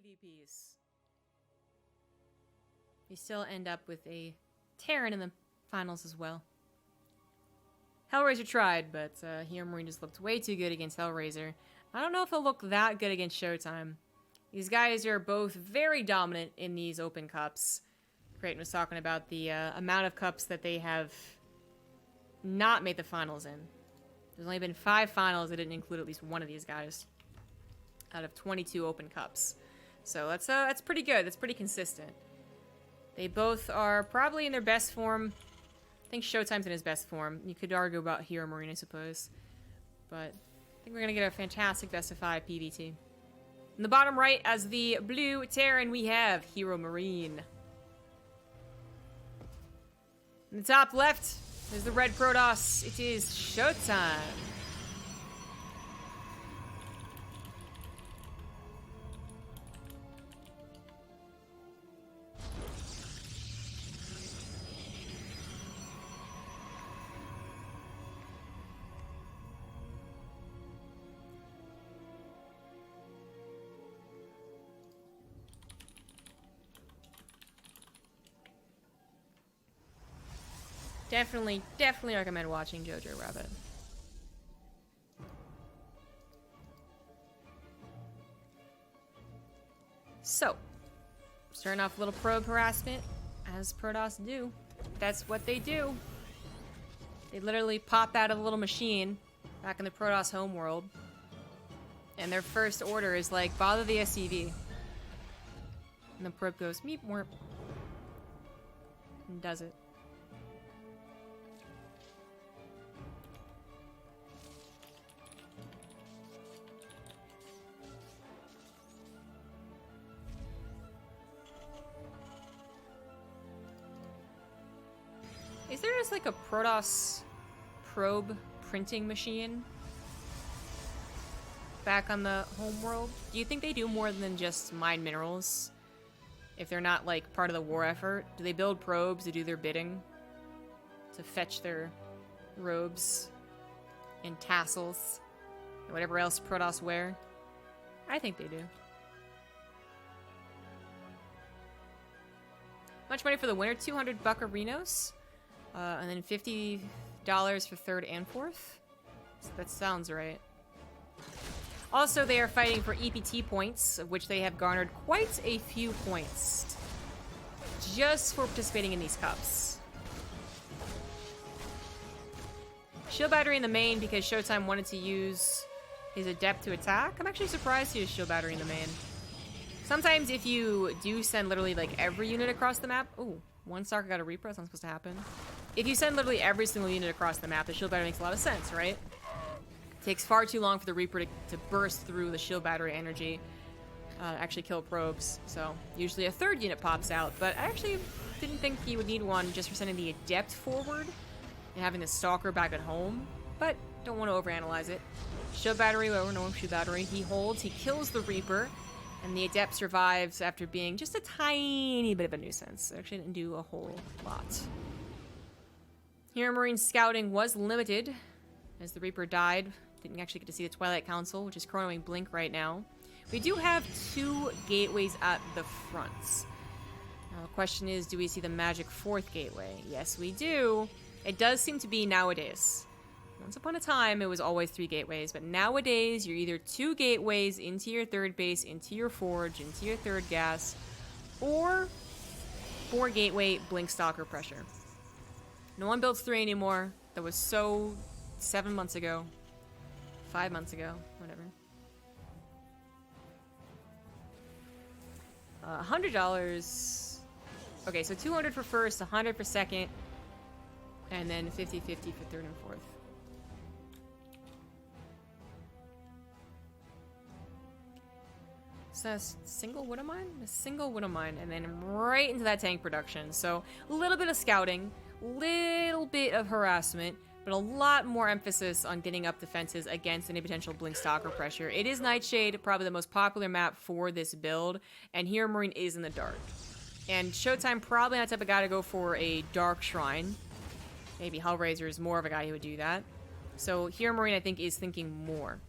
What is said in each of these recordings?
TvPs. You still end up with a Terran in the finals as well. Hellraiser tried, but HeRoMaRinE just looked way too good against Hellraiser. I don't know if he'll look that good against ShoWTime. These guys are both very dominant in these Open Cups. Creighton was talking about the amount of cups that they have not made the finals in. There's only been 5 finals that didn't include at least one of these guys out of 22 Open Cups. So that's pretty good. That's pretty consistent. They both are probably in their best form. I think ShoWtime's in his best form. You could argue about HeRoMaRinE, I suppose. But I think we're going to get a fantastic best of 5 PvT. In the bottom right, as the blue Terran, we have HeRoMaRinE. In the top left, there's the red Protoss. It is ShoWTime. Definitely recommend watching Jojo Rabbit. So, starting off a little probe harassment, as Protoss do. That's what they do. They literally pop out of a little machine back in the Protoss homeworld, and their first order is like, bother the SCV. And the probe goes, meep, warp, and does it. Is there just like a Protoss probe printing machine back on the homeworld? Do you think they do more than just mine minerals? If they're not like part of the war effort, do they build probes to do their bidding? To fetch their robes and tassels and whatever else Protoss wear? I think they do. Much money for the winner, 200 buccarinos. And then $50 for third and fourth. So that sounds right. Also, they are fighting for EPT points, of which they have garnered quite a few points just for participating in these cups. Shield battery in the main because ShoWtime wanted to use his adept to attack. I'm actually surprised he used shield battery in the main. Sometimes if you do send literally like every unit across the map... Ooh, one Stalker got a Reaper, that's not supposed to happen. If you send literally every single unit across the map, the shield battery makes a lot of sense, right? It takes far too long for the Reaper to burst through the shield battery energy, actually kill probes. So usually a third unit pops out, but I actually didn't think you would need one just for sending the Adept forward and having the Stalker back at home, but don't want to overanalyze it. Shield battery, well, no shield battery, he holds, he kills the Reaper, and the Adept survives after being just a tiny bit of a nuisance. It actually didn't do a whole lot. HeRoMaRiNE scouting was limited, as the Reaper died. Didn't actually get to see the Twilight Council, which is chronoing Blink right now. We do have 2 gateways at the front. Now the question is, do we see the magic 4th gateway? Yes, we do. It does seem to be nowadays. Once upon a time, it was always 3 gateways, but nowadays, you're either 2 gateways into your 3rd base, into your forge, into your 3rd gas, or 4 gateway Blink Stalker pressure. No one builds 3 anymore. That was so 7 months ago. 5 months ago. Whatever. $100. Okay, so 200 for first, 100 for second, and then 50-50 for third and fourth. So a single Widow Mine? A single Widow Mine, and then right into that tank production. So a little bit of scouting, little bit of harassment, but a lot more emphasis on getting up defenses against any potential Blink Stalker pressure. It is Nightshade, probably the most popular map for this build, and HeRoMaRiNE is in the dark. And ShoWtime probably not the type of guy to go for a Dark Shrine. Maybe Hellraiser is more of a guy who would do that. So HeRoMaRiNE, I think, is thinking more.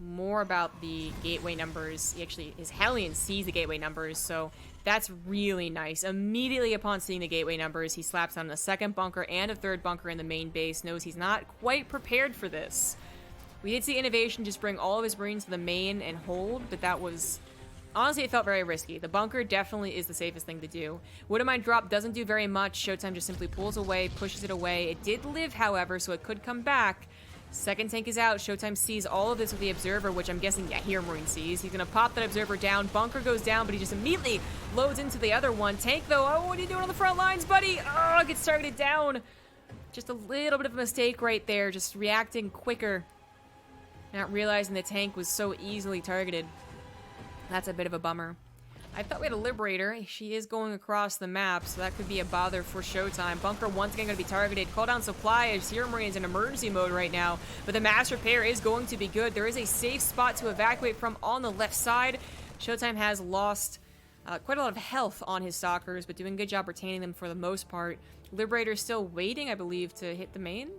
more about the gateway numbers. His Hellion sees the gateway numbers, so that's really nice. Immediately upon seeing the gateway numbers, he slaps on a second bunker and a third bunker in the main base, knows he's not quite prepared for this. We did see Innovation just bring all of his Marines to the main and hold, but that was... Honestly, it felt very risky. The bunker definitely is the safest thing to do. Wouldn't Mind Drop doesn't do very much. ShoWTime just simply pulls away, pushes it away. It did live, however, so it could come back. Second tank is out. ShoWTime sees all of this with the Observer, which I'm guessing, yeah, HeRoMaRinE sees. He's going to pop that Observer down. Bunker goes down, but he just immediately loads into the other one. Tank, though, oh, what are you doing on the front lines, buddy? Oh, gets targeted down. Just a little bit of a mistake right there. Just reacting quicker. Not realizing the tank was so easily targeted. That's a bit of a bummer. I thought we had a Liberator. She is going across the map, so that could be a bother for ShoWTime. Bunker once again going to be targeted. Call down supply as HeRoMaRinE is in emergency mode right now, but the mass repair is going to be good. There is a safe spot to evacuate from on the left side. ShoWTime has lost quite a lot of health on his Stalkers, but doing a good job retaining them for the most part. Liberator is still waiting, I believe, to hit the main.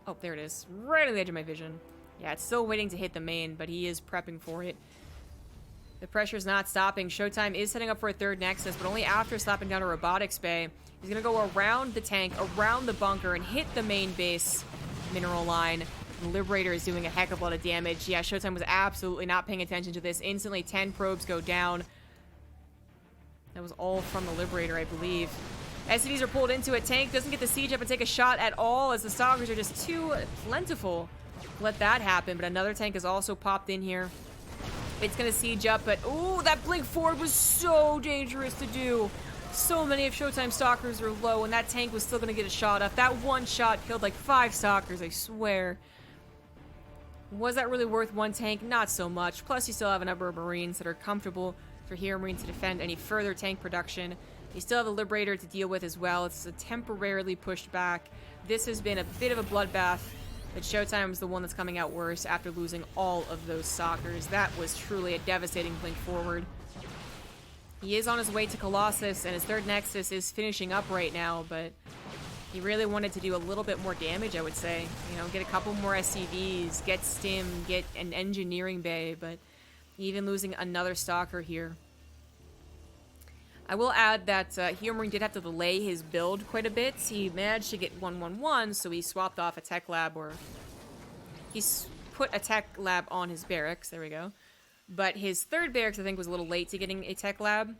Oh, there it is. Right on the edge of my vision. Yeah, it's still waiting to hit the main, but he is prepping for it. The pressure's not stopping. ShoWTime is setting up for a third Nexus, but only after slapping down a robotics bay. He's going to go around the tank, around the bunker, and hit the main base mineral line. The Liberator is doing a heck of a lot of damage. Yeah, ShoWTime was absolutely not paying attention to this. Instantly, 10 probes go down. That was all from the Liberator, I believe. SCVs are pulled into it. Tank doesn't get the siege up and take a shot at all, as the Stalkers are just too plentiful. Let that happen, but another tank has also popped in here. It's going to siege up, but ooh, that blink forward was so dangerous to do. So many of ShoWTime's Stalkers are low, and that tank was still going to get a shot off. That one shot killed like 5 Stalkers, I swear. Was that really worth one tank? Not so much. Plus, you still have a number of Marines that are comfortable for HeRoMaRinE to defend any further tank production. You still have the Liberator to deal with as well. It's temporarily pushed back. This has been a bit of a bloodbath. But ShoWTime is the one that's coming out worse after losing all of those Stalkers. That was truly a devastating blink forward. He is on his way to Colossus, and his third Nexus is finishing up right now, but he really wanted to do a little bit more damage, I would say. You know, get a couple more SCVs, get Stim, get an engineering bay, but even losing another Stalker here. I will add that HeRoMaRinE did have to delay his build quite a bit. He managed to get 111, so he swapped off a tech lab, or he put a tech lab on his barracks. There we go. But his third barracks, I think, was a little late to getting a tech lab,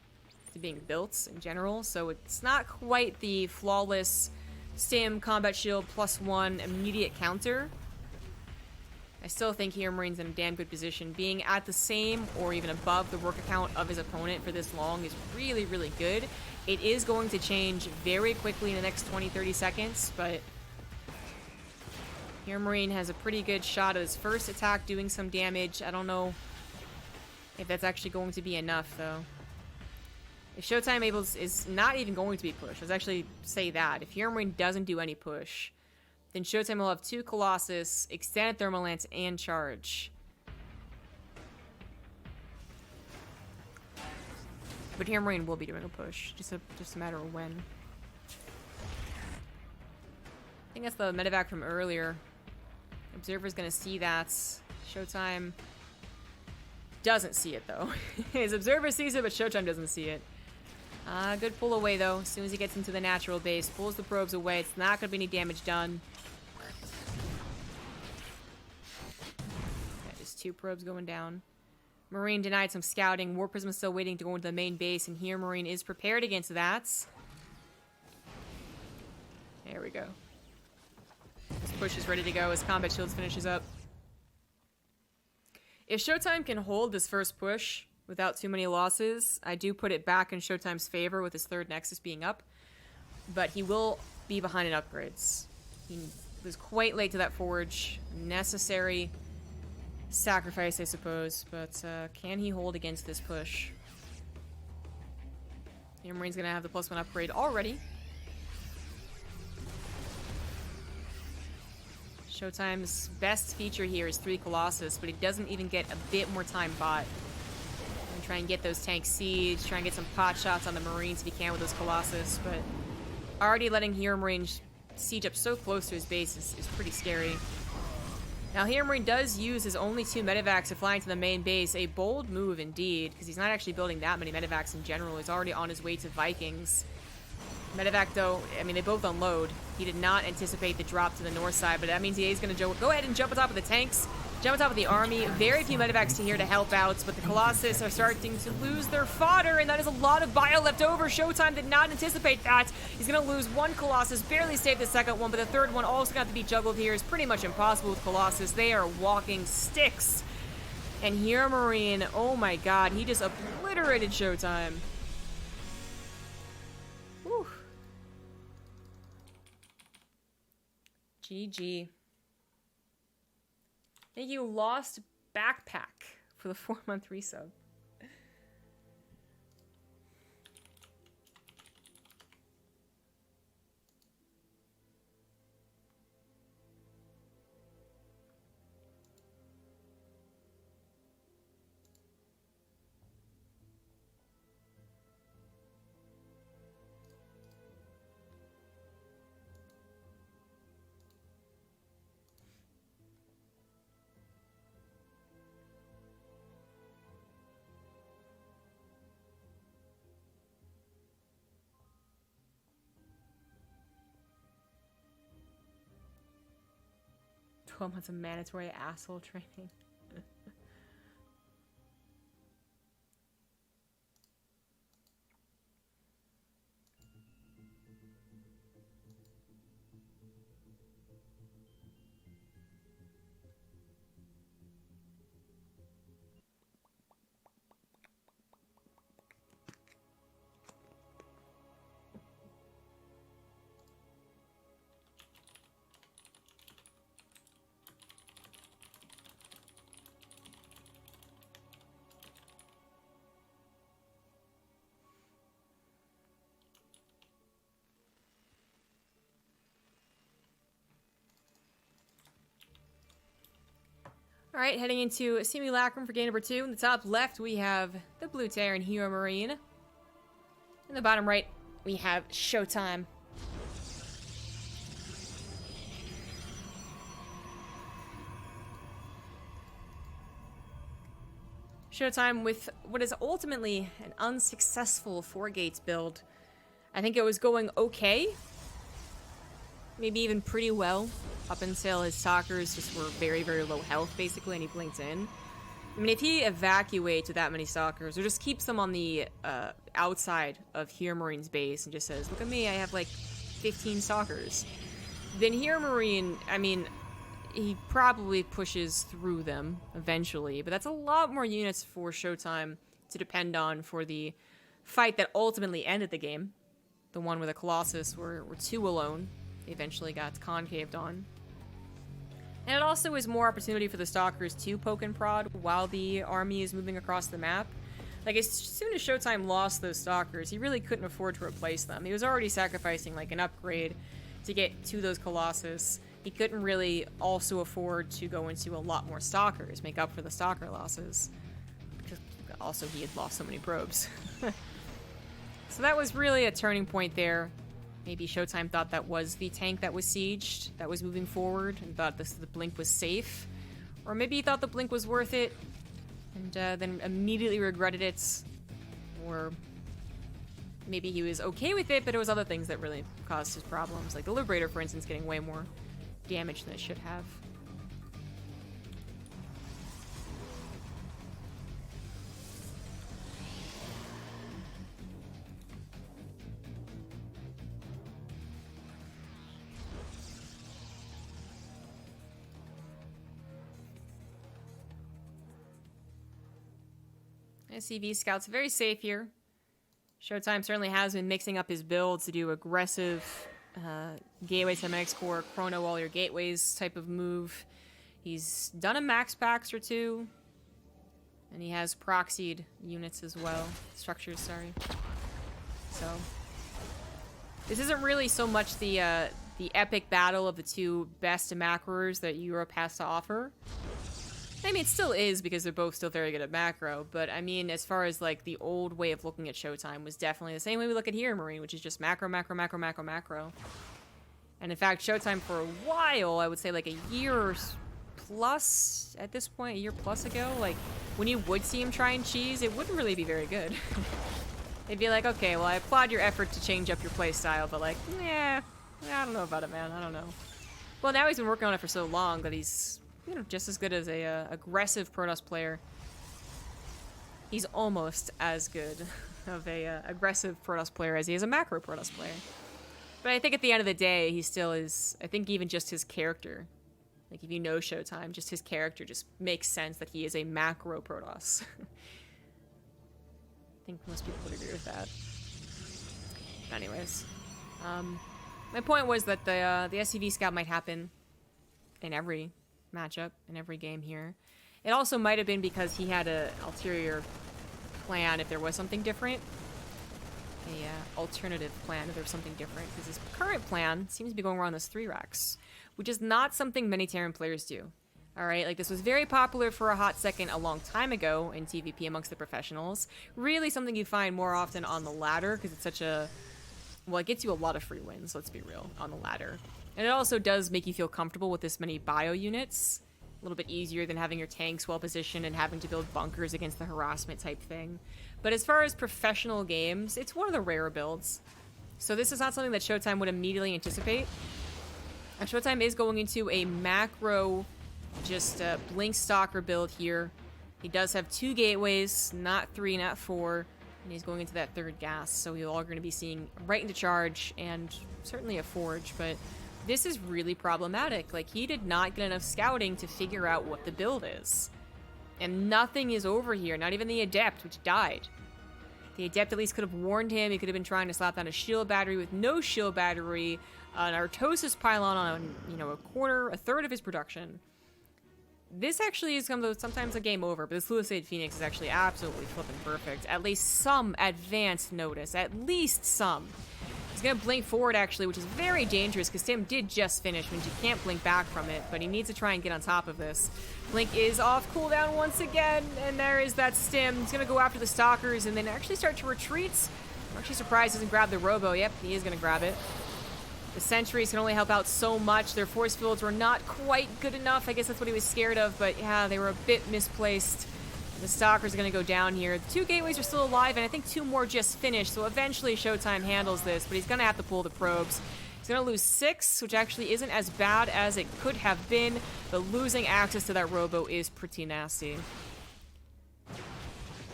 to being built in general, so it's not quite the flawless Stim, combat shield, +1 immediate counter. I still think HeRoMaRinE's in a damn good position. Being at the same or even above the work account of his opponent for this long is really, really good. It is going to change very quickly in the next 20-30 seconds, but HeRoMaRinE has a pretty good shot at his first attack doing some damage. I don't know if that's actually going to be enough, though. If ShoWTime is not even going to be pushed, let's actually say that. If HeRoMaRinE doesn't do any push, then ShoWTime will have 2 Colossus, extended Thermal Lance, and Charge. But HeRoMaRinE will be doing a push, just a matter of when. I think that's the medevac from earlier. Observer's gonna see that. ShoWTime doesn't see it, though. His Observer sees it, but ShoWTime doesn't see it. Good pull away, though. As soon as he gets into the natural base, pulls the probes away. It's not gonna be any damage done. 2 probes going down. Marine denied some scouting. War Prism is still waiting to go into the main base, and HeRoMaRinE is prepared against that. There we go. His push is ready to go as Combat Shields finishes up. If ShoWTime can hold this first push without too many losses, I do put it back in ShoWTime's favor with his third Nexus being up. But he will be behind in upgrades. He was quite late to that forge. Necessary sacrifice, I suppose, but can he hold against this push? HeRoMaRinE's gonna have the +1 upgrade already. ShoWTime's best feature here is 3 Colossus, but he doesn't even get a bit more time bot. And try and get those tanks siege, try and get some pot shots on the Marines if he can with those Colossus, but already letting HeRoMaRinE siege up so close to his base is pretty scary. Now, HeRoMaRinE does use his only 2 medevacs to fly into the main base. A bold move indeed, because he's not actually building that many medevacs in general. He's already on his way to Vikings. Medevac, though, I mean, they both unload. He did not anticipate the drop to the north side, but that means he is going to go ahead and jump on top of the tanks, jump on top of the army. Very few medevacs to here to help out, but the Colossus are starting to lose their fodder, and that is a lot of bio left over. ShoWTime did not anticipate that. He's going to lose 1 Colossus, barely saved the second one, but the third one also got to be juggled here. It's pretty much impossible with Colossus. They are walking sticks. And HeRoMaRinE, oh my god, he just obliterated ShoWTime. Whew. GG. Thank you, Lost Backpack, for the 4-month resub. 12 months of mandatory asshole training. Alright, heading into Simulacrum for game number 2. In the top left, we have the blue Terran HeRoMaRinE. In the bottom right, we have ShoWTime. ShoWTime with what is ultimately an unsuccessful 4-gates build. I think it was going okay. Maybe even pretty well. Up until his stalkers just were very, very low health, basically, and he blinked in. I mean, if he evacuates with that many stalkers, or just keeps them on the outside of HeRoMaRinE's base and just says, look at me, I have like 15 stalkers, then HeRoMaRinE, I mean, he probably pushes through them eventually, but that's a lot more units for ShoWTime to depend on for the fight that ultimately ended the game. The one where the Colossus were 2 alone. They eventually got concaved on. And it also is more opportunity for the stalkers to poke and prod while the army is moving across the map. Like, as soon as ShoWTime lost those stalkers, he really couldn't afford to replace them. He was already sacrificing, like, an upgrade to get to those Colossus. He couldn't really also afford to go into a lot more stalkers, make up for the stalker losses. Because also he had lost so many probes. So that was really a turning point there. Maybe ShoWTime thought that was the tank that was sieged, that was moving forward, and thought the blink was safe. Or maybe he thought the blink was worth it, and then immediately regretted it. Or maybe he was okay with it, but it was other things that really caused his problems. Like the Liberator, for instance, getting way more damage than it should have. SCV Scout's very safe here. ShoWTime certainly has been mixing up his builds to do aggressive gateway to MX core, chrono all your gateways type of move. He's done a max packs or 2. And he has proxied units as well. Structures, sorry. So this isn't really so much the epic battle of the 2 best macros that Europe has to offer. I mean, it still is because they're both still very good at macro, but I mean, as far as like the old way of looking at ShoWTime was definitely the same way we look at HeRoMaRinE, which is just macro, macro, macro, macro, macro. And in fact, ShoWTime for a while, I would say like a year plus, at this point, a year plus ago, like, when you would see him trying cheese, it wouldn't really be very good. They'd be like, okay, well, I applaud your effort to change up your playstyle, but like, nah, I don't know about it, man. I don't know. Well, now he's been working on it for so long that he's, you know, just as good as a aggressive Protoss player. He's almost as good of a aggressive Protoss player as he is a macro Protoss player. But I think at the end of the day, he still is, I think even just his character, like if you know ShoWTime, just his character just makes sense that he is a macro Protoss. I think most people would agree with that. But anyways, my point was that the SCV scout might happen in every matchup, in every game here. It also might have been because he had an ulterior plan if there was something different. A alternative plan if there was something different. Because his current plan seems to be going around those 3 racks, which is not something many Terran players do. Alright, like this was very popular for a hot second a long time ago in TvP amongst the professionals. Really something you find more often on the ladder because it's such a... Well, it gets you a lot of free wins, let's be real, on the ladder. And it also does make you feel comfortable with this many bio units. A little bit easier than having your tanks well positioned and having to build bunkers against the harassment type thing. But as far as professional games, it's one of the rarer builds. So this is not something that ShoWTime would immediately anticipate. And ShoWTime is going into a macro, just blink stalker build here. He does have 2 gateways, not 3, not 4. And he's going into that 3rd gas, so you all are going to be seeing right into charge and certainly a forge, but this is really problematic. Like, he did not get enough scouting to figure out what the build is. And nothing is over here, not even the Adept, which died. The Adept at least could have warned him. He could have been trying to slap down a shield battery with no shield battery, an Artosis pylon on, you know, a third of his production. This actually is sometimes a game over, but this Lucidate Phoenix is actually absolutely flipping perfect. At least some advanced notice. At least some. He's going to blink forward, actually, which is very dangerous, because Tim did just finish, means you can't blink back from it, but he needs to try and get on top of this. Blink is off cooldown once again, and there is that stim. He's going to go after the Stalkers, and then actually start to retreat. I'm actually surprised he doesn't grab the Robo. Yep, he is going to grab it. The sentries can only help out so much. Their force fields were not quite good enough. I guess that's what he was scared of, but yeah, they were a bit misplaced. The Stalkers are going to go down here. The 2 gateways are still alive, and I think 2 more just finished, so eventually ShoWTime handles this, but he's going to have to pull the probes. He's going to lose 6, which actually isn't as bad as it could have been, but losing access to that Robo is pretty nasty.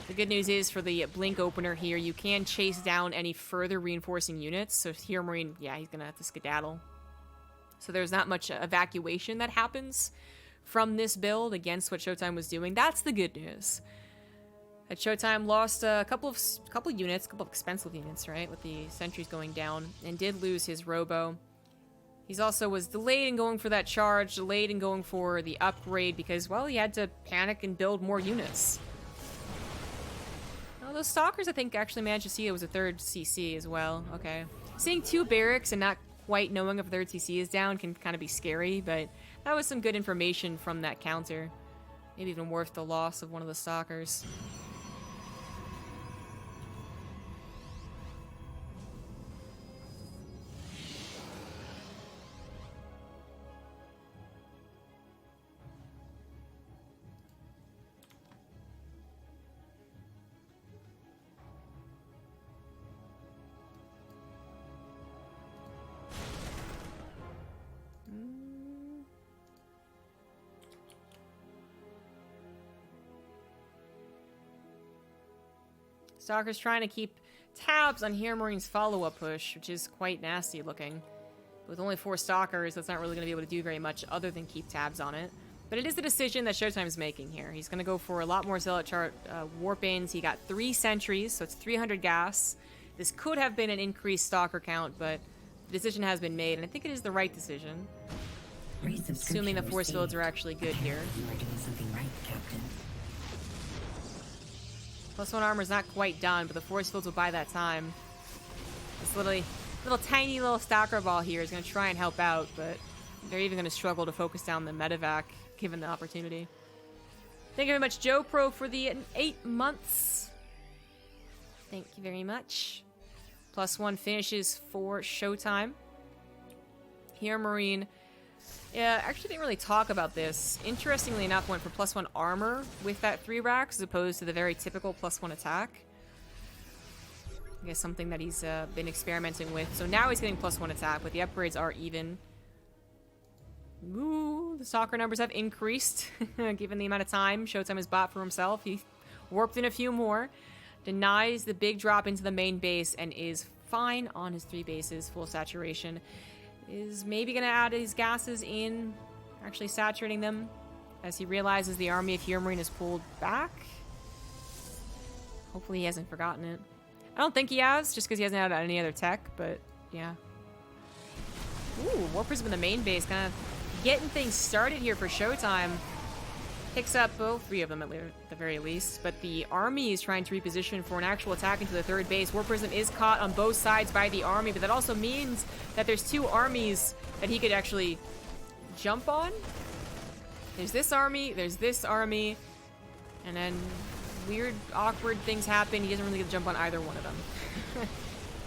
The good news is for the blink opener here, you can chase down any further reinforcing units. So HeRoMaRinE, yeah, he's going to have to skedaddle. So there's not much evacuation that happens from this build against what ShoWTime was doing. That's the good news. That ShoWTime lost a couple of units, a couple of expensive units, right, with the sentries going down, and did lose his Robo. He's also was delayed in going for that charge, delayed in going for the upgrade because, well, he had to panic and build more units. Those Stalkers, I think, actually managed to see it was a 3rd CC as well. Okay. Seeing 2 barracks and not quite knowing if a 3rd CC is down can kind of be scary, but that was some good information from that counter. Maybe even worth the loss of one of the Stalkers. Stalker's trying to keep tabs on HeRoMaRiNE's follow-up push, which is quite nasty looking. With only 4 Stalkers, that's not really going to be able to do very much other than keep tabs on it. But it is the decision that ShoWTime is making here. He's going to go for a lot more Zealot chart warp-ins. He got 3 sentries, so it's 300 gas. This could have been an increased Stalker count, but the decision has been made, and I think it is the right decision. Assuming the force fields are actually good here. You are doing something right, Captain. +1 armor's not quite done, but the force fields will buy that time. This little tiny little Stalker ball here is going to try and help out, but they're even going to struggle to focus down the medevac, given the opportunity. Thank you very much, Joe Pro, for the 8 months. Thank you very much. +1 finishes for ShoWTime. HeRoMaRinE Yeah, actually didn't really talk about this. Interestingly enough, went for +1 armor with that 3 racks as opposed to the very typical +1 attack. I guess something that he's been experimenting with. So now he's getting +1 attack, but the upgrades are even. Ooh, the soccer numbers have increased given the amount of time ShoWTime has bought for himself. He warped in a few more, denies the big drop into the main base, and is fine on his 3 bases, full saturation. Is maybe going to add his gases in, actually saturating them, as he realizes the army of HeRoMaRinE is pulled back. Hopefully he hasn't forgotten it. I don't think he has, just because he hasn't had any other tech, but yeah. Ooh, Warp Prism in the main base, kind of getting things started here for ShoWTime. Picks up both 3 of them at the very least, but the army is trying to reposition for an actual attack into the 3rd base. Warp Prism is caught on both sides by the army, but that also means that there's 2 armies that he could actually jump on. There's this army, and then weird, awkward things happen. He doesn't really get to jump on either one of them.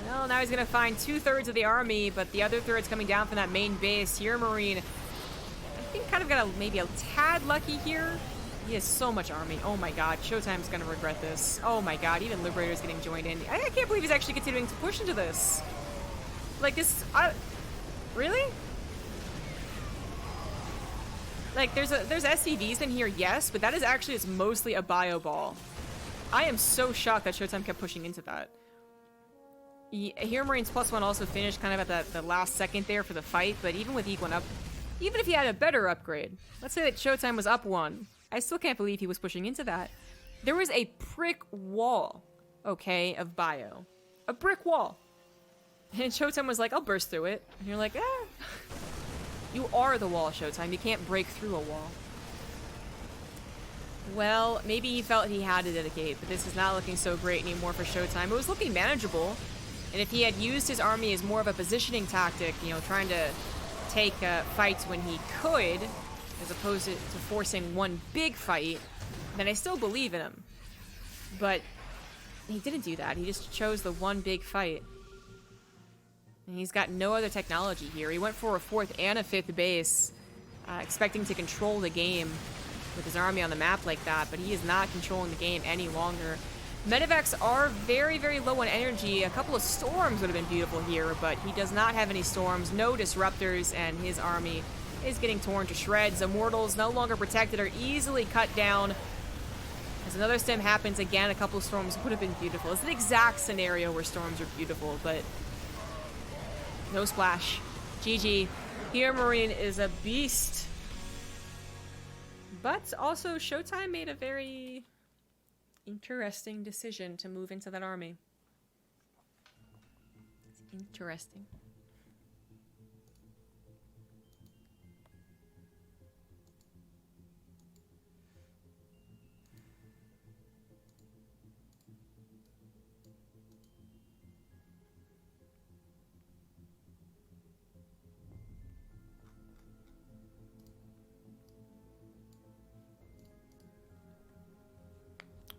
Well, now he's going to find 2/3 of the army, but the other third's coming down from that main base. HeRoMaRinE, I think, kind of got maybe a tad lucky here. He has so much army. Oh my god, ShoWTime's going to regret this. Oh my god, even Liberator's getting joined in. I can't believe he's actually continuing to push into this. Like this, really? Like, there's SCVs in here, yes, but that is actually just mostly a bio ball. I am so shocked that ShoWTime kept pushing into that. HeRoMaRinE's +1 also finished kind of at the last second there for the fight, but even with Equine up, even if he had a better upgrade, let's say that ShoWTime was up 1, I still can't believe he was pushing into that. There was a brick wall, okay, of bio. A brick wall. And ShoWTime was like, I'll burst through it. And you're like, ah. You are the wall, ShoWTime. You can't break through a wall. Well, maybe he felt he had to dedicate, but this is not looking so great anymore for ShoWTime. It was looking manageable. And if he had used his army as more of a positioning tactic, you know, trying to take fights when he could, as opposed to forcing one big fight, then I still believe in him. But he didn't do that. He just chose the one big fight. And he's got no other technology here. He went for a 4th and a 5th base, expecting to control the game with his army on the map like that, but he is not controlling the game any longer. Medivacs are very, very low on energy. A couple of storms would have been beautiful here, but he does not have any storms, no disruptors, and his army is getting torn to shreds. Immortals, no longer protected, are easily cut down. As another stem happens again, a couple of storms would have been beautiful. It's the exact scenario where storms are beautiful, but no splash. GG. HeRoMaRinE is a beast. But also, ShoWTime made a very interesting decision to move into that army. It's interesting.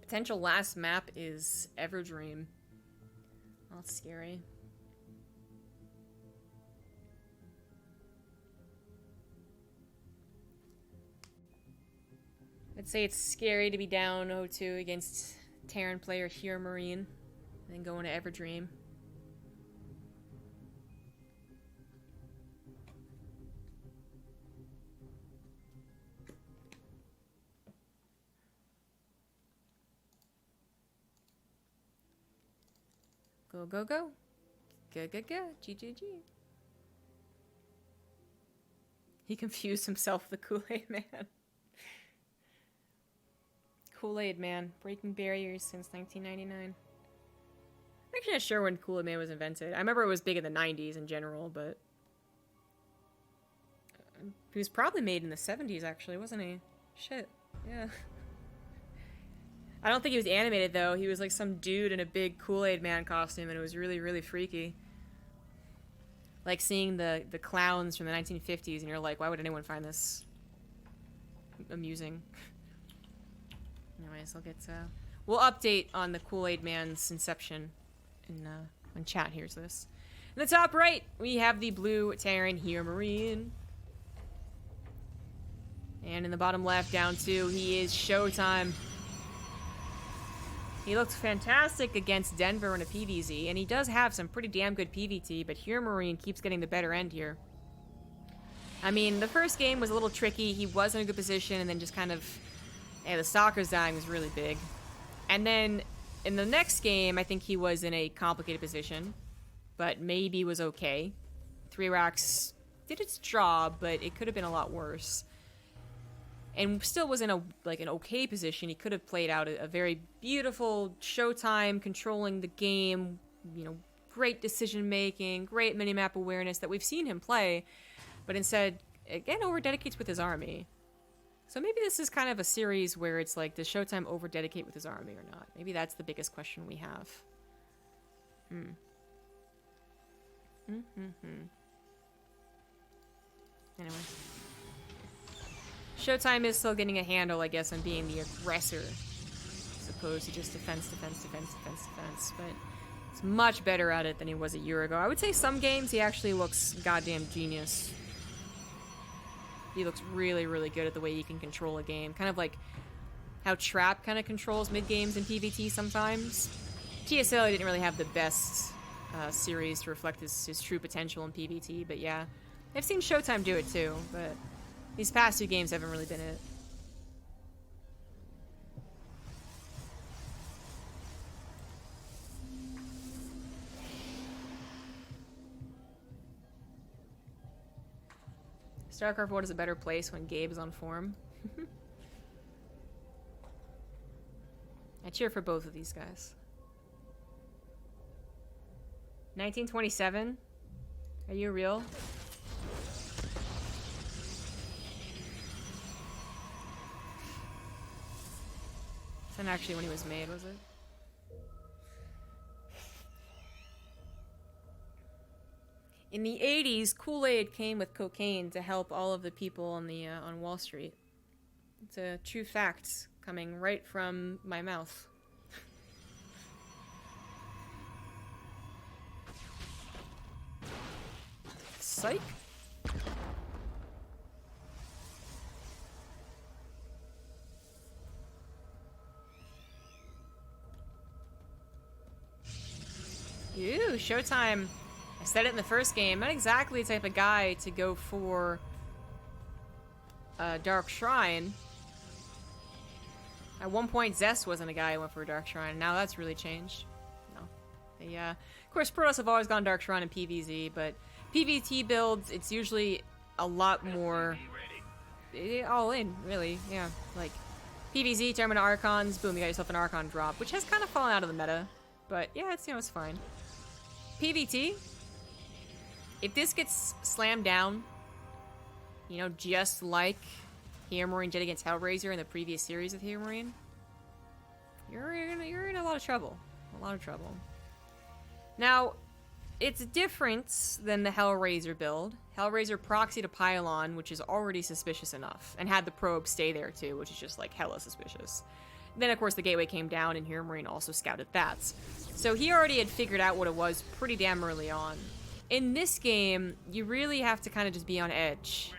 Potential last map is Everdream. Oh, that's scary. I'd say it's scary to be down 0-2 against Terran player HeRoMaRinE, and then going to Everdream. Go, go, go. Go, go, go. GGG. He confused himself with the Kool-Aid Man. Kool-Aid Man. Breaking barriers since 1999. I'm actually not sure when Kool-Aid Man was invented. I remember it was big in the 90s in general, but he was probably made in the 70s, actually, wasn't he? Shit. Yeah. I don't think he was animated, though. He was like some dude in a big Kool-Aid Man costume, and it was really, really freaky. Like seeing the clowns from the 1950s, and you're like, why would anyone find this amusing? Anyways, I'll get we'll update on the Kool-Aid Man's inception when chat hears this. In the top right, we have the blue Terran HeRoMaRinE. And in the bottom left, down 2, he is ShoWTime. He looked fantastic against Denver in a PvZ, and he does have some pretty damn good PvT, but HeRoMaRinE keeps getting the better end here. I mean, the first game was a little tricky. He was in a good position, and then just kind of... Yeah, the stalker's dying was really big. And then in the next game, I think he was in a complicated position, but maybe was okay. 3 racks did its job, but it could have been a lot worse. And still was in a an okay position. He could have played out a very beautiful ShoWTime, controlling the game, you know, great decision making, great minimap awareness that we've seen him play, but instead, again, over-dedicates with his army. So maybe this is kind of a series where it's like, does ShoWTime over-dedicate with his army or not? Maybe that's the biggest question we have. Anyway. ShoWTime is still getting a handle, I guess, on being the aggressor, as opposed to just defense, but it's much better at it than he was a year ago. I would say some games he actually looks goddamn genius. He looks really, really good at the way he can control a game. Kind of like how Trap kind of controls mid-games in PvT sometimes. TSL didn't really have the best series to reflect his true potential in PvT, but yeah. I've seen ShoWTime do it too, but these past 2 games haven't really been it. Starcraft, what is a better place when Gabe is on form? I cheer for both of these guys. 1927? Are you real? That's not actually when he was made, was it? In the 80s, Kool-Aid came with cocaine to help all of the people on the on Wall Street. It's a true fact coming right from my mouth. Psych. Ew, ShoWTime. I said it in the first game. Not exactly the type of guy to go for a Dark Shrine. At one point, Zest wasn't a guy who went for a Dark Shrine. Now that's really changed. No. They, of course, Protoss have always gone Dark Shrine in PvZ, but PvT builds, it's usually a lot more all in, really. Yeah, like PvZ, Termina Archons, boom, you got yourself an Archon drop, which has kind of fallen out of the meta. But yeah, it's, you know, it's fine. PvT, if this gets slammed down, you know, just like HeRoMaRinE did against Hellraiser in the previous series of HeRoMaRinE, you're in a lot of trouble. A lot of trouble. Now, it's different than the Hellraiser build. Hellraiser proxied a pylon, which is already suspicious enough, and had the probe stay there too, which is just like hella suspicious. Then, of course, the gateway came down, and HeRoMaRinE also scouted that. So he already had figured out what it was pretty damn early on. In this game, you really have to kind of just be on edge.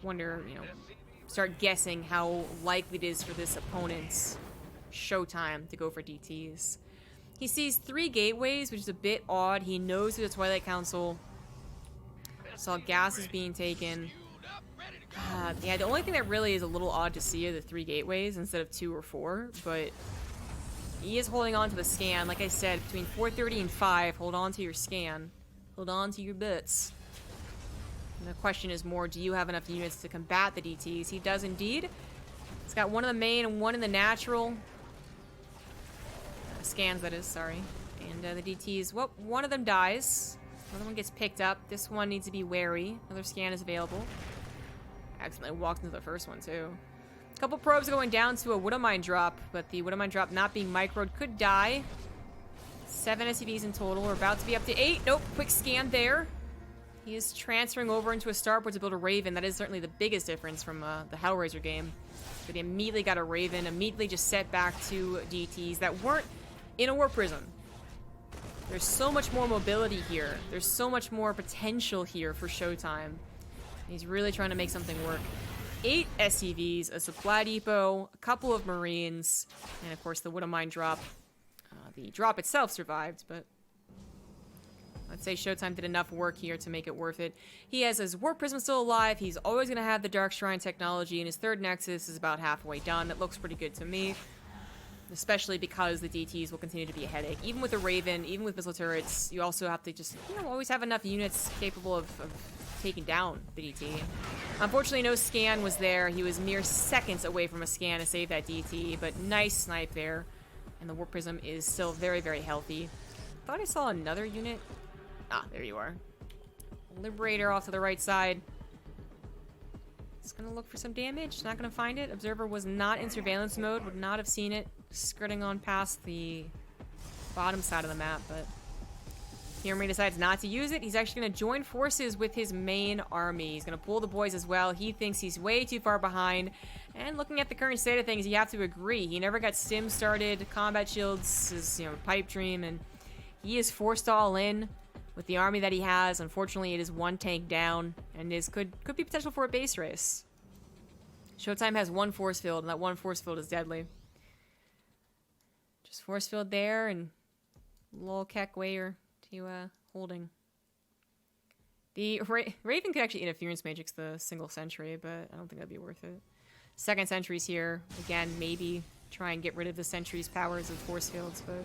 Wonder, you know, start guessing how likely it is for this opponent's ShoWTime to go for DTs. He sees 3 gateways, which is a bit odd. He knows that the Twilight Council saw gas is being taken. Yeah, the only thing that really is a little odd to see are the 3 gateways instead of 2 or 4, but he is holding on to the scan. Like I said, between 4:30 and 5, hold on to your scan. Hold on to your bits. And the question is more, do you have enough units to combat the DTs? He does indeed. He's got one in the main and one in the natural. Scans, that is, sorry. And the DTs, well, one of them dies. Another one gets picked up. This one needs to be wary. Another scan is available. Accidentally walked into the first one, too. A couple probes going down to a Widowmine drop, but the Widowmine drop not being microed could die. 7 SCVs in total. We're about to be up to 8. Nope, quick scan there. He is transferring over into a starport to build a Raven. That is certainly the biggest difference from the Hellraiser game. But he immediately got a Raven, immediately just set back to DTs that weren't in a War Prism. There's so much more mobility here. There's so much more potential here for ShoWTime. He's really trying to make something work. 8 SCVs, a supply depot, a couple of Marines, and of course the Widowmine drop. The drop itself survived, but I'd say ShoWTime did enough work here to make it worth it. He has his Warp Prism still alive. He's always going to have the Dark Shrine technology, and his third Nexus is about halfway done. That looks pretty good to me, especially because the DTs will continue to be a headache. Even with the Raven, even with missile turrets, you also have to just, you know, always have enough units capable of taking down the DT. Unfortunately, no scan was there. He was mere seconds away from a scan to save that DT, but nice snipe there. And the Warp Prism is still very, very healthy. Thought I saw another unit. Ah, there you are. Liberator off to the right side. It's gonna look for some damage. Not gonna find it. Observer was not in surveillance mode. Would not have seen it. Skirting on past the bottom side of the map, but HeRoMaRinE decides not to use it. He's actually gonna join forces with his main army. He's gonna pull the boys as well. He thinks he's way too far behind. And looking at the current state of things, you have to agree. He never got stim started. Combat shields is, you know, a pipe dream, and he is forced all in with the army that he has. Unfortunately, it is one tank down, and could be potential for a base race. ShoWTime has one force field, and that one force field is deadly. Just force field there, and lol Keck Wayer to holding. The Raven could actually interference matrix the single sentry, but I don't think that'd be worth it. Second sentry's here. Again, maybe try and get rid of the sentry's powers of force fields, but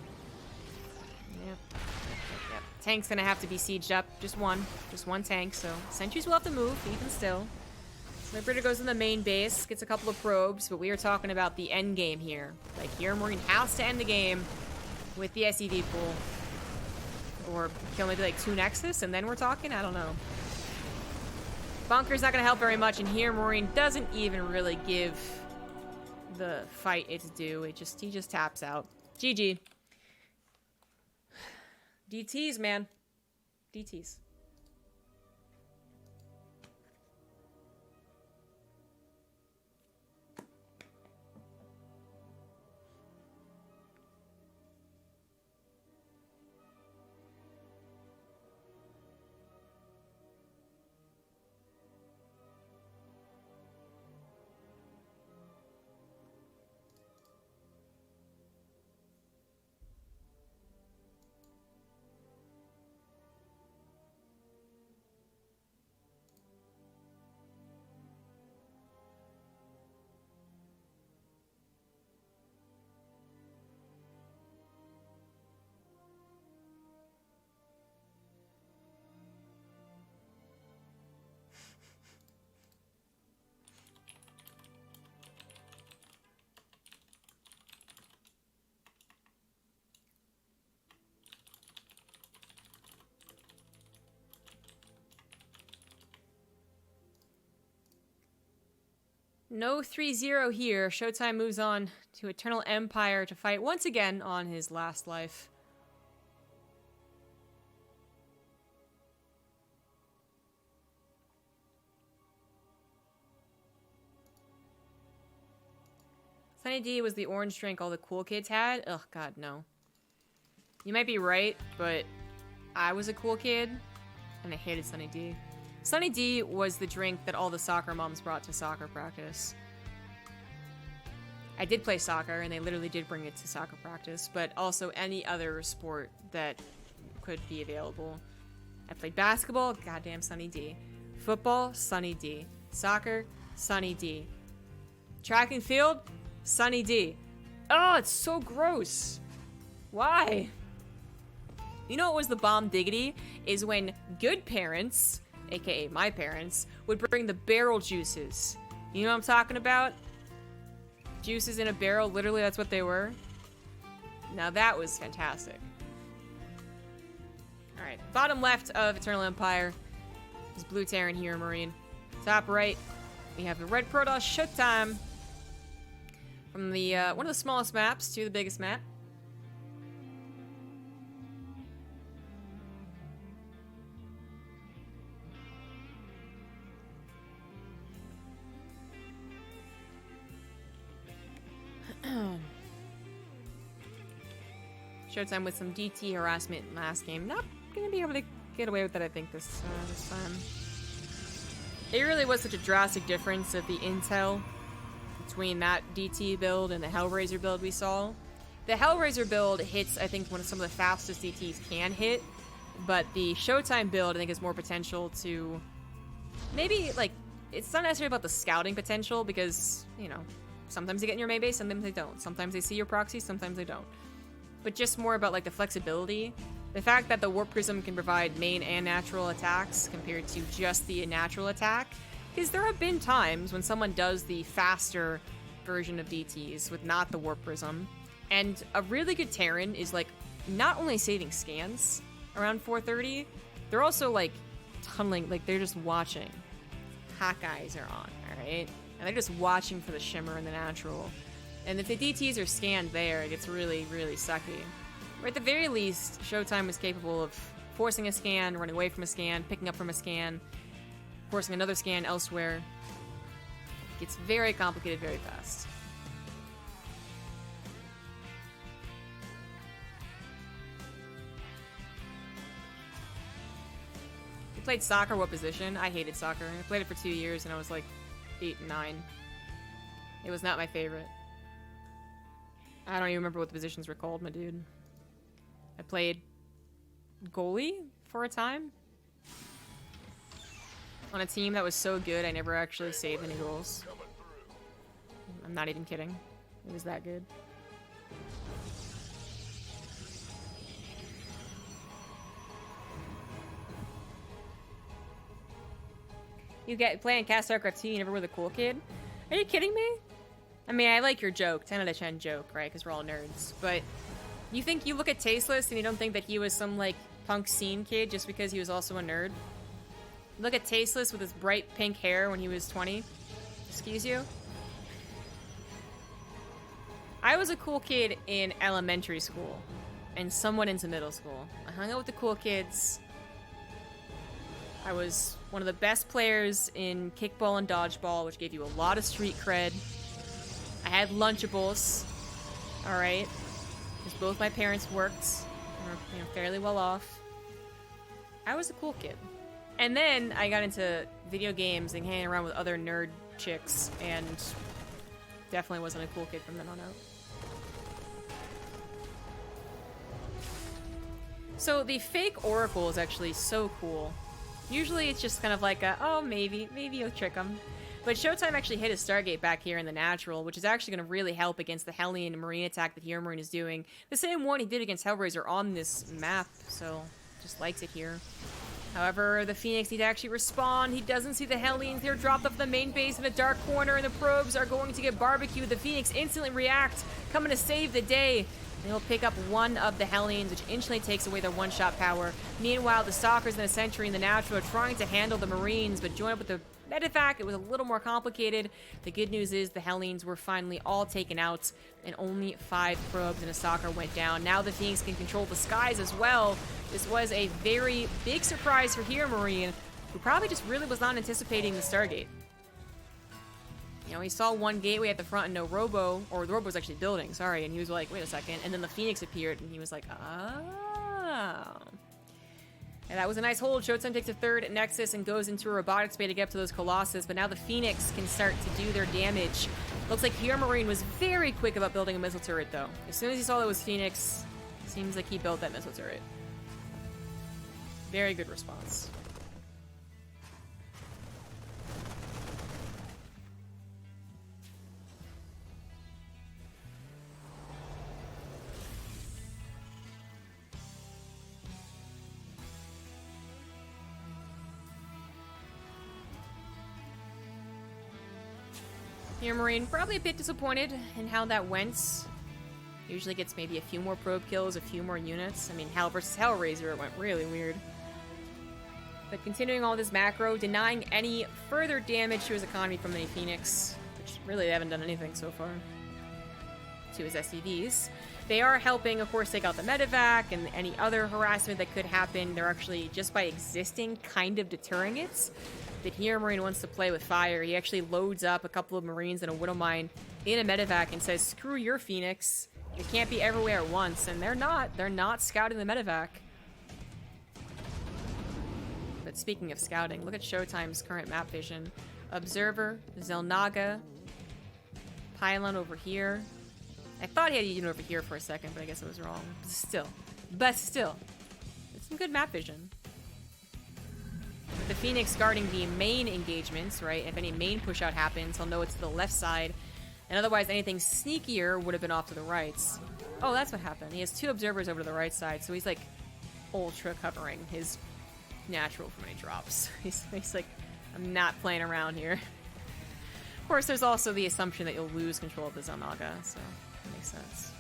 yep. Tank's gonna have to be sieged up. Just one tank, so sentries will have to move, even still. Liberator goes in the main base, gets a couple of probes, but we are talking about the end game here. Like, HeRoMaRinE has to end the game with the SCV pool. Or kill maybe like 2 Nexus, and then we're talking? I don't know. Bunker's not gonna help very much, and HeRoMaRinE doesn't even really give the fight its due. He just taps out. GG. DTs, man. DTs. No 3-0 here. ShoWTime moves on to Eternal Empire to fight once again on his last life. Sunny D was the orange drink all the cool kids had? Ugh, God, no. You might be right, but I was a cool kid, and I hated Sunny D. Sunny D was the drink that all the soccer moms brought to soccer practice. I did play soccer, and they literally did bring it to soccer practice, but also any other sport that could be available. I played basketball, goddamn Sunny D. Football, Sunny D. Soccer, Sunny D. Track and field, Sunny D. Oh, it's so gross. Why? You know what was the bomb diggity? Is when good parents, aka my parents, would bring the barrel juices. You know what I'm talking about? Juices in a barrel, literally that's what they were. Now that was fantastic. Alright, bottom left of Eternal Empire is Blue Terran HeRoMaRinE. Top right, we have the Red Protoss ShoWTime. From the one of the smallest maps to the biggest map. ShoWTime with some DT harassment last game. Not gonna be able to get away with that, I think, this time. It really was such a drastic difference of the intel between that DT build and the Hellraiser build we saw. The Hellraiser build hits, I think, one of some of the fastest DTs can hit, but the ShoWTime build, I think, has more potential to maybe, like, it's not necessarily about the scouting potential because, you know, sometimes they get in your main base, sometimes they don't. Sometimes they see your proxy, sometimes they don't. But just more about, like, the flexibility. The fact that the Warp Prism can provide main and natural attacks compared to just the natural attack. Because there have been times when someone does the faster version of DTs with not the Warp Prism. And a really good Terran is, like, not only saving scans around 4:30, they're also, like, tunneling, like, they're just watching. Hawkeyes are on, alright? And they're just watching for the shimmer and the natural. And if the DTs are scanned there, it gets really, really sucky. Or at the very least, ShoWTime was capable of forcing a scan, running away from a scan, picking up from a scan, forcing another scan elsewhere. It gets very complicated very fast. You played soccer, what position? I hated soccer. I played it for 2 years and I was like 8 and 9. It was not my favorite. I don't even remember what the positions were called, my dude. I played goalie for a time on a team that was so good I never actually saved any goals. I'm not even kidding. It was that good. You get playing Cast Starcraft 2, you never were the cool kid? Are you kidding me? I mean, I like your joke, 10 out of 10 joke, right? Because we're all nerds. But you think you look at Tasteless and you don't think that he was some, like, punk scene kid just because he was also a nerd? You look at Tasteless with his bright pink hair when he was 20. Excuse you? I was a cool kid in elementary school and somewhat into middle school. I hung out with the cool kids. I was one of the best players in kickball and dodgeball, which gave you a lot of street cred. I had Lunchables, alright, because both my parents worked, and were, you know, fairly well off. I was a cool kid. And then I got into video games and hanging around with other nerd chicks, and definitely wasn't a cool kid from then on out. So the fake Oracle is actually so cool. Usually it's just kind of like a, oh, maybe you'll trick them. But ShoWTime actually hit a Stargate back here in the natural, which is actually going to really help against the Hellion Marine attack that HeRoMaRinE is doing. The same one he did against Hellraiser on this map, so just likes it here. However, the Phoenix need to actually respond. He doesn't see the Hellions. They're dropped off the main base in a dark corner, and the probes are going to get barbecued. The Phoenix instantly react, coming to save the day. They will pick up one of the Hellions, which instantly takes away their one-shot power. Meanwhile, the Stalkers and the Sentry in the natural are trying to handle the Marines, but join up with the Medivac. It was a little more complicated. The good news is the Hellions were finally all taken out, and only 5 probes and a Stalker went down. Now the Phoenix can control the skies as well. This was a very big surprise for HeRoMaRinE, who probably just really was not anticipating the Stargate. You know, he saw one gateway at the front and no Robo, or the Robo was actually building, sorry, and he was like, wait a second, and then the Phoenix appeared, and he was like, oh. And that was a nice hold. ShoWTime takes a third Nexus and goes into a robotics bay to get up to those Colossus, but now the Phoenix can start to do their damage. Looks like HeRoMaRinE was very quick about building a missile turret, though. As soon as he saw that was Phoenix, seems like he built that missile turret. Very good response. HeRoMaRinE probably a bit disappointed in how that went. Usually gets maybe a few more probe kills, a few more units. I mean, Hell versus Hellraiser, it went really weird. But continuing all this macro, denying any further damage to his economy from the Phoenix, which really they haven't done anything so far, to his SCVs. They are helping, of course, take out the Medivac and any other harassment that could happen. They're actually, just by existing, kind of deterring it. That HeRoMaRinE wants to play with fire. He actually loads up a couple of Marines and a Widow Mine in a Medivac and says, screw your Phoenix. It can't be everywhere at once. And they're not. They're not scouting the Medivac. But speaking of scouting, look at ShoWTime's current map vision. Observer, Zelnaga, Pylon over here. I thought he had Eden over here for a second, but I guess I was wrong. But still. It's some good map vision. With the Phoenix guarding the main engagements, right? If any main push-out happens, he'll know it's to the left side. And otherwise, anything sneakier would have been off to the rights. Oh, that's what happened. He has 2 observers over to the right side, so he's like ultra covering his natural from any drops. He's like, I'm not playing around here. Of course, there's also the assumption that you'll lose control of the Zelnaga, so that makes sense.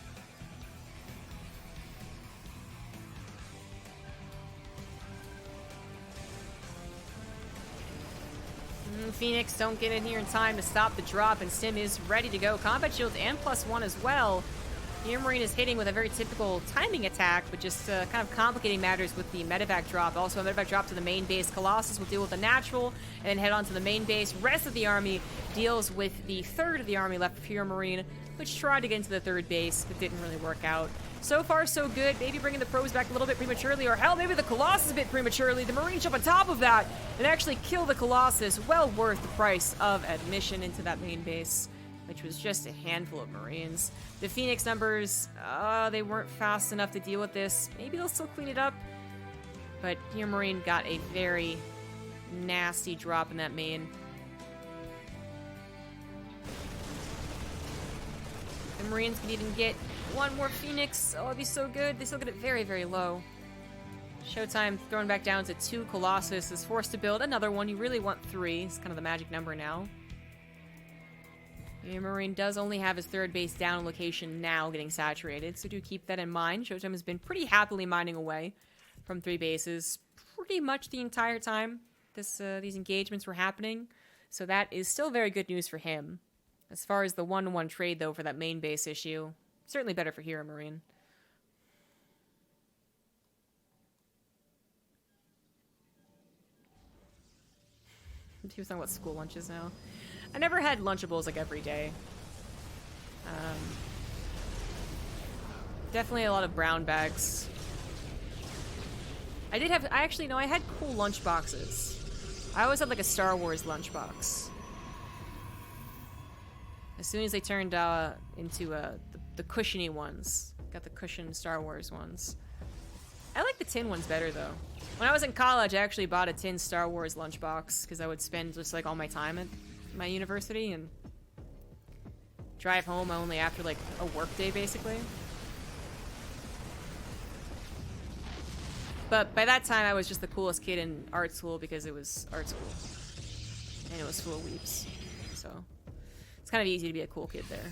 Phoenix don't get in here in time to stop the drop, and Sim is ready to go. Combat shields and +1 as well. HeRoMaRinE is hitting with a very typical timing attack, but just kind of complicating matters with the medevac drop. Also, a medevac drop to the main base. Colossus will deal with the natural and then head on to the main base. Rest of the army deals with the third of the army left of HeRoMaRinE, which tried to get into the third base, but didn't really work out. So far, so good. Maybe bringing the pros back a little bit prematurely, or hell, maybe the Colossus a bit prematurely. The Marines jump on top of that and actually kill the Colossus. Well worth the price of admission into that main base, which was just a handful of Marines. The Phoenix numbers, they weren't fast enough to deal with this. Maybe they'll still clean it up, but HeRoMaRinE got a very nasty drop in that main. The Marines could even get one more Phoenix. Oh, it'd be so good. They still get it very, very low. ShoWTime thrown back down to 2 Colossus is forced to build another one. You really want 3. It's kind of the magic number now. HeRoMaRinE does only have his third base down location now getting saturated, so do keep that in mind. ShoWTime has been pretty happily mining away from 3 bases pretty much the entire time these engagements were happening, so that is still very good news for him. As far as the 1-to-1 trade, though, for that main base issue, certainly better for HeRoMaRinE. He was talking about school lunches now. I never had Lunchables like every day. Definitely a lot of brown bags. I had cool lunch boxes. I always had like a Star Wars lunchbox. As soon as they turned into the cushiony ones. Got the cushioned Star Wars ones. I like the tin ones better though. When I was in college, I actually bought a tin Star Wars lunchbox because I would spend just like all my time at my university and drive home only after like a work day basically. But by that time I was just the coolest kid in art school because it was art school. And it was full of weeps. So it's kind of easy to be a cool kid there.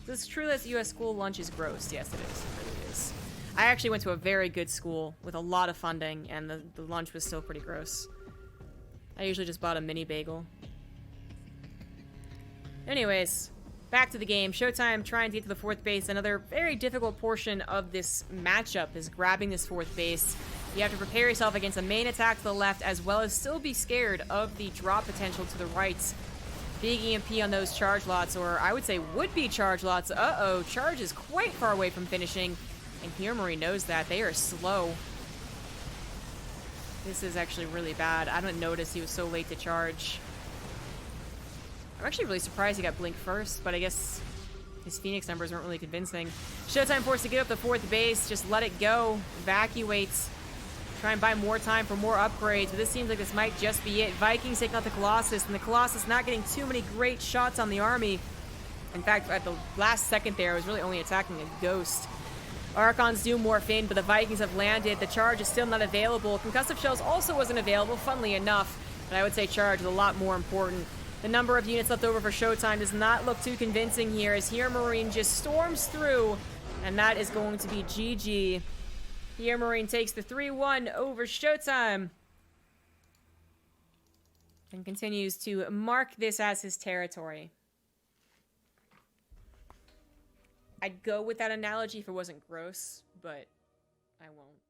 Is it true that US school lunch is gross? Yes, it is. It really is. I actually went to a very good school with a lot of funding, and the lunch was still pretty gross. I usually just bought a mini bagel. Anyways, back to the game. ShoWTime trying to get to the 4th base. Another very difficult portion of this matchup is grabbing this 4th base. You have to prepare yourself against a main attack to the left, as well as still be scared of the drop potential to the right. Big EMP on those charge lots, or I would say would-be charge lots. Uh-oh, charge is quite far away from finishing, and HeRoMaRinE knows that. They are slow. This is actually really bad. I didn't notice he was so late to charge. I'm actually really surprised he got Blink first, but I guess his Phoenix numbers weren't really convincing. ShoWTime forced to get up the 4th base, just let it go, evacuate, try and buy more time for more upgrades, but this seems like this might just be it. Vikings taking out the Colossus, and the Colossus not getting too many great shots on the army. In fact, at the last second there, it was really only attacking a ghost. Archons do morph in, but the Vikings have landed. The charge is still not available. Concussive shells also wasn't available, funnily enough, but I would say charge is a lot more important. The number of units left over for ShoWTime does not look too convincing here as HeRoMaRinE just storms through, and that is going to be GG. HeRoMaRinE takes the 3-1 over ShoWTime and continues to mark this as his territory. I'd go with that analogy if it wasn't gross, but I won't.